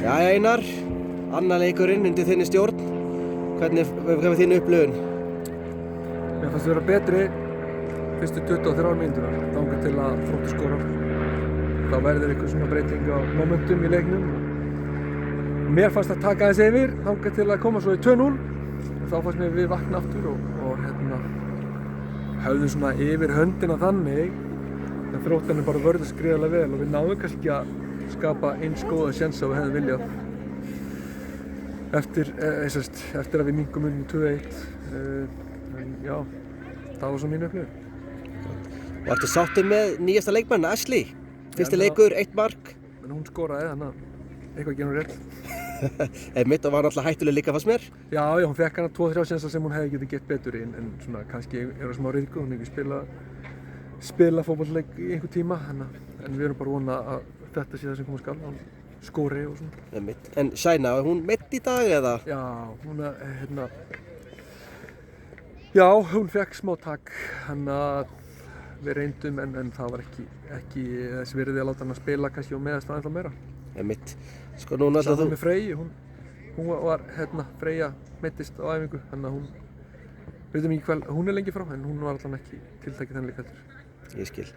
Jæja Einar, annar leikurinn undir þinni stjórn. Hvernig var þín upplifun? Mér fannst vera betri fyrstu 23 mínúturnar, þangað til að Þróttur skorar. Þá verður eitthvað svona breyting á momentum í leiknum. Mér fannst að taka þess yfir, þangað til að koma svo í 2-0. Þá fannst mér við vakna aftur og höfðum svona yfir höndina þannig. En Þróttarnir bara vörðust gríðarlega vel og við náðum kannski ekki að skapa eins góða sénsa og við hefðum viljað. Eftir að við minnkum unni 2-1. En já, það var svo mín upplifun. Og ertu sáttur með nýjasta leikmann, Ashley? Fyrsti leikur, 1 mark. En hún skoraði, þannig að eitthvað gengur rétt. Einmitt, og var náttúrulega hættuleg líka fannst mér. Já, hún fekk hana 2-3 sénsa sem hún hefði getið gett betur í, en svona kannski er það smá ryðgu, hún hefði ekki spila fótballleik í einhver tíma, en við erum bara vona að þetta sé það sem koma skal, hún skori og svona. Einmitt. En Shaina, er hún meidd í dag eða? Já, hún já, hún fekk smá takk, við reyndum en það var ekki þess virði að láta hann að spila kannski og meðast það ennþá meira. Einmitt. Sko núna alltaf þú... Saman með Freyju, hún var Freyja meiddist á æfingu, þannig að við veitum ekki hvað hún er lengi frá, en hún var allan ekki tiltækið þennan leik heldur. Ég skil.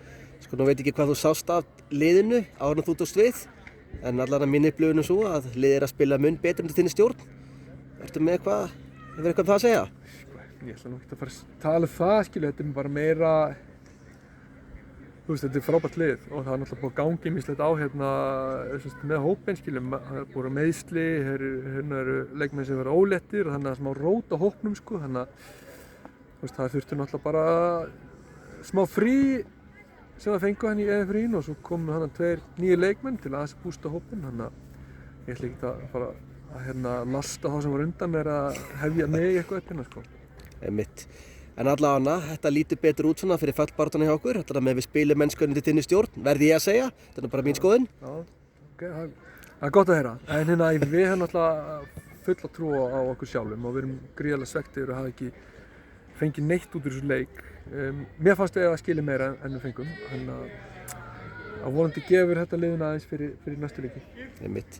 Sko nú veit ekki hvað þú sást af liðinu áður en þú tókst við, en allan að mín upplifun er svo að liðið er að spila mun betur undir þinni stjórn. Ertu með hefur eitthvað um það að segja? Sko, ég ætla nú ekki að fara að tala það, skilu, þetta er bara meira, þetta er frábært lið og það er náttúrulega búið að gangi ýmislegt á með hópinn, skilu, það er búið meðsli, hérna eru leikmenn sem vera óléttir og þannig að smá rót á hópnum, sko, þannig að það þurfti náttúrulega bara smá frí sem það fengu hann í EF-frín og svo komu hann 2 nýjir leikmenn til að bústa hópinn, þannig að ég ætla ekki að fara að lasta þá sem var undan mér að hefja mig eitthvað upp hérna, sko. Einmitt. En allavega, þetta lítur betur út svona fyrir fallbaráttunni hjá okkur, þetta með við spilum mennsku undir þinni stjórn, verði ég að segja, þetta er bara mín skoðun. Já, ok, það er gott að heyra, en við höfum náttúrulega fulla trú á okkur sjálfum og við erum gríðarlega svekktir og hafa ekki fengið neitt út úr þessu leik. Mér fannst við að skilja meira en við fengum, þannig að vonandi gefur þetta liðuna aðeins fyrir næstu leiki. Einmitt.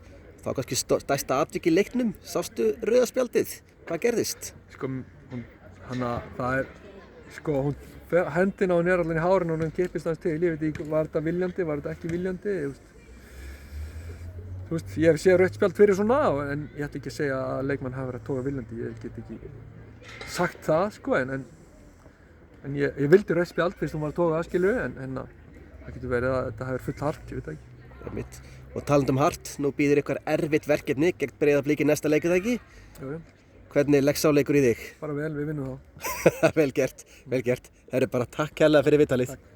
Það var kannski stærsta atvik í leiknum, sástu rauða spjaldið, hvað gerðist? Sko, hendin á henni er allan í hárinu og hann kippist aðeins til, ég veit ekki, var þetta viljandi, var þetta ekki viljandi, ég hef séð rautt spjald fyrir svona, en ég ætla ekki að segja að leikmann hafi verið að toga viljandi, ég get ekki sagt það, sko, en ég vildi rautt spjald fyrst hún var að toga það, skilu, en það getur verið að þetta hafi verið full hart, ég veit það ekki. Einmitt. Og talandi um hart, nú býður ykkur erfitt verkefni gegn Breiðablik í næsta leik, ekki? Jú. Hvernig leggst á leikur í þig? Bara vel, við vinnum þá. Vel gert, vel gert. Það eru bara takk kærlega fyrir viðtalið. Takk.